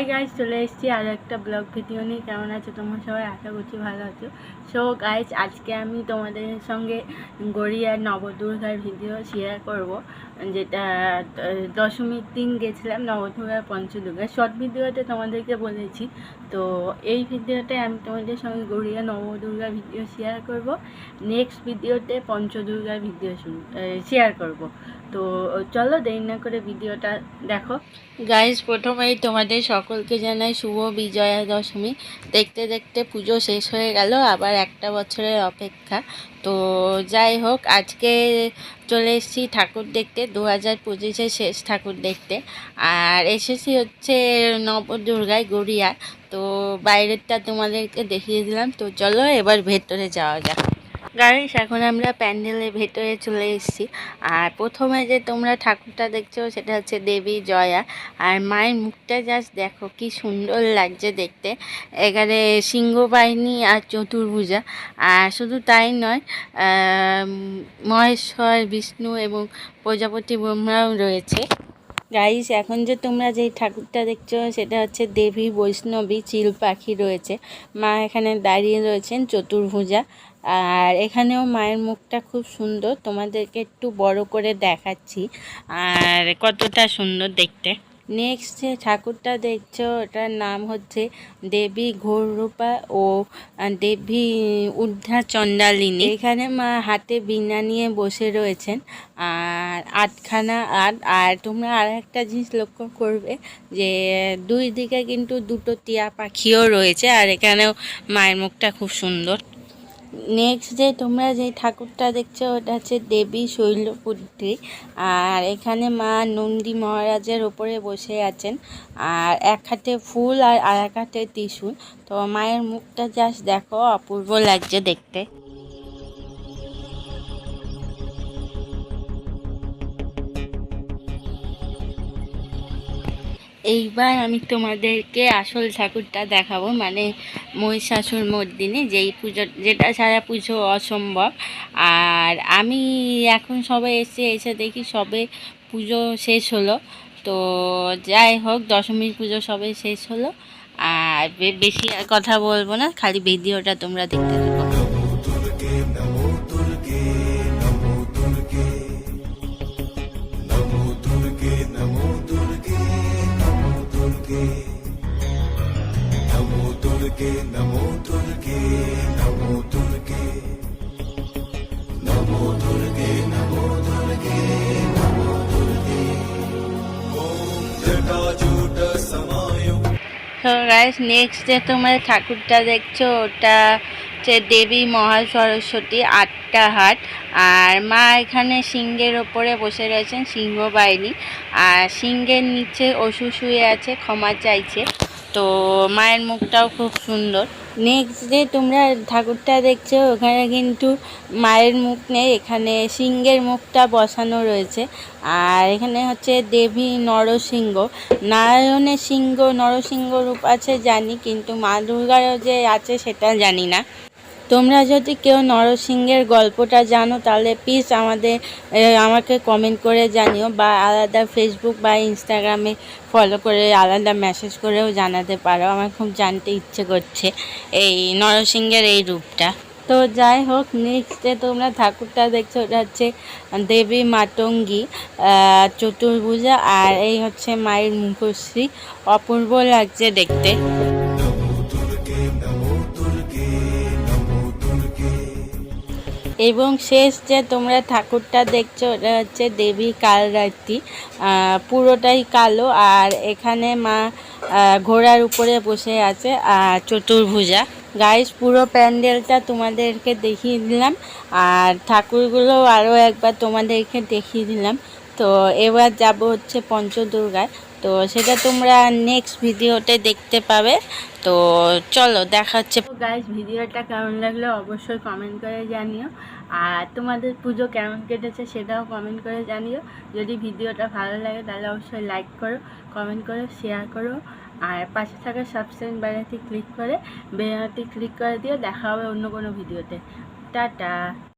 Hi guys, চলে এসেছি আরও একটা ব্লগ ভিডিও নিয়ে। কেমন আছো তোমরা সবাই? আশা করছি ভালো আছো। সো গাইজ, আজকে আমি তোমাদের সঙ্গে গড়িয়ার নবদুর্গার ভিডিও শেয়ার করব, যেটা দশমীর দিন গেছিলাম নবদুর্গার পঞ্চদুর্গা। শর্ট ভিডিওতে তোমাদেরকে বলেছি, তো এই ভিডিওতে আমি তোমাদের সঙ্গে গড়িয়া নবদুর্গার ভিডিও শেয়ার করব। নেক্সট ভিডিওতে পঞ্চদুর্গার ভিডিও শেয়ার করব। তো চলো দেরি না করে ভিডিওটা দেখো। গাইজ, প্রথমেই তোমাদের সকলকে জানাই শুভ বিজয়া দশমী। দেখতে দেখতে পুজো শেষ হয়ে গেল, আবার একটা বছরের অপেক্ষা। তো যাই হোক, আজকে চলে এসেছি ঠাকুর দেখতে, 2025-এর শেষ ঠাকুর দেখতে। আর এসেছি হচ্ছে নবদুর্গায় গড়িয়া। তো বাইরেরটা তোমাদেরকে দেখিয়ে দিলাম। তো চলো এবার ভেতরে যাওয়া যাক। গাইস, এখন আমরা প্যান্ডেলের ভেতরে চলে এসেছি। আর প্রথমে যে তোমরা ঠাকুরটা দেখছো সেটা হচ্ছে দেবী জয়া। আর মায়ের মুখটা জাস্ট দেখো কি সুন্দর লাগছে দেখতে। এখানে সিংহ বাহিনী আর চতুর্ভুজা। আর শুধু তাই নয়, মহেশ্বর, বিষ্ণু এবং প্রজাপতি ব্রহ্মাও রয়েছে। গাইস, এখন যে তোমরা যেই ঠাকুরটা দেখছো সেটা হচ্ছে দেবী বৈষ্ণবী চিল পাখি রয়েছে। মা এখানে দাঁড়িয়ে রয়েছেন চতুর্ভুজা। আর এখানেও মায়ের মুখটা খুব সুন্দর, তোমাদেরকে একটু বড় করে দেখাচ্ছি আর কতটা সুন্দর দেখতে। নেক্সট যে ঠাকুরটা দেখছো ওটার নাম হচ্ছে দেবী ঘোররূপা ও দেবী উদ্ধার চণ্ডালিনী। এখানে মা হাতে বীণা নিয়ে বসে রয়েছেন। আর আটখানা আর তোমরা আর একটা জিনিস লক্ষ্য করবে যে দুই দিকে কিন্তু দুটো টিয়া পাখিও রয়েছে। আর এখানেও মায়ের মুখটা খুব সুন্দর। নেক্সট যে তোমরা যে ঠাকুরটা দেখছো ওটা হচ্ছে দেবী শৈলপুত্রী। আর এখানে মা নন্দী মহারাজের ওপরে বসে আছেন। আর এক হাতে ফুল আর এক হাতে ত্রিশূল। তো মায়ের মুখটা জাস্ট দেখো, অপূর্ব লাগছে দেখতে। এইবার আমি তোমাদেরকে আসল ঠাকুরটা দেখাবো, মানে মহিষাসুর মর্দিনী, যেটা সারা পুজো অসম্ভব। আর আমি এখন সবে এসে দেখি সবে পুজো শেষ হলো। তো যাই হোক, দশমীর পুজো সবে শেষ হলো। আর বেশি আর কথা বলবো না, খালি ভিডিওটা তোমরা দেখতে থাকো। नमो दुर्गे नमो दुर्गे नमो दुर्गे नमो दुर्गे नमो दुर्गे ओम जटाजूट समायो। তো গাইস, নেক্সট যে তোমরা ঠাকুরটা দেখছো ওটা হচ্ছে দেবী মহা সরস্বতী, 8টা হাত। আর মা এখানে সিংহের ওপরে বসে রয়েছেন, সিংহ বাহিনী। আর সিংহের নিচে অসুর শুয়ে আছে, ক্ষমা চাইছে। তো মায়ের মুখটাও খুব সুন্দর। নেক্সট যে তোমরা ঠাকুরটা দেখছো ওখানে কিন্তু মায়ের মুখ নেই, এখানে সিংহের মুখটা বসানো রয়েছে। আর এখানে হচ্ছে দেবী নরসিংহ, নারায়ণের সিংহ নরসিংহ রূপ আছে জানি, কিন্তু মা দুর্গারও যে আছে সেটা জানি না। তোমরা যদি কেউ নরসিংহের গল্পটা জানো তাহলে প্লিজ আমাকে কমেন্ট করে জানিও, বা আলাদা ফেসবুক বা ইনস্টাগ্রামে ফলো করে আলাদা মেসেজ করেও জানাতে পারো। আমার খুব জানতে ইচ্ছে করছে এই নরসিংহের এই রূপটা। তো যাই হোক, নেক্সটে তোমরা ঠাকুরটা দেখছো ওটা হচ্ছে দেবী মাতঙ্গী চতুর্ভুজা। আর এই হচ্ছে মায়ের মুখশ্রী, অপূর্ব লাগছে দেখতে। এবং শেষ যে তোমরা ঠাকুরটা দেখছো ওটা হচ্ছে দেবী কালরাত্রি, পুরোটাই কালো। আর এখানে মা ঘোড়ার উপরে বসে আছে আর চতুর্ভুজা। গাইস, পুরো প্যান্ডেলটা তোমাদেরকে দেখিয়ে দিলাম, আর ঠাকুরগুলো আরও একবার তোমাদেরকে দেখিয়ে দিলাম। তো এবার যাব হচ্ছে পঞ্চদুর্গায়, তো সেটা তোমরা নেক্সট ভিডিওতে দেখতে পাবে। তো চলো দেখা হচ্ছে। গাইস, ভিডিওটা কেমন লাগলো অবশ্যই কমেন্ট করে জানিও। আর তোমাদের পুজো কেমন কেটেছে সেটাও কমেন্ট করে জানিও। যদি ভিডিওটা ভালো লাগে তাহলে অবশ্যই লাইক করো, কমেন্ট করো, শেয়ার করো। আর পাশে থাকা সাবস্ক্রাইব বাটনটি ক্লিক করে বেল আইকনটি ক্লিক করে দিও। দেখা হবে অন্য কোনো ভিডিওতে। টাটা।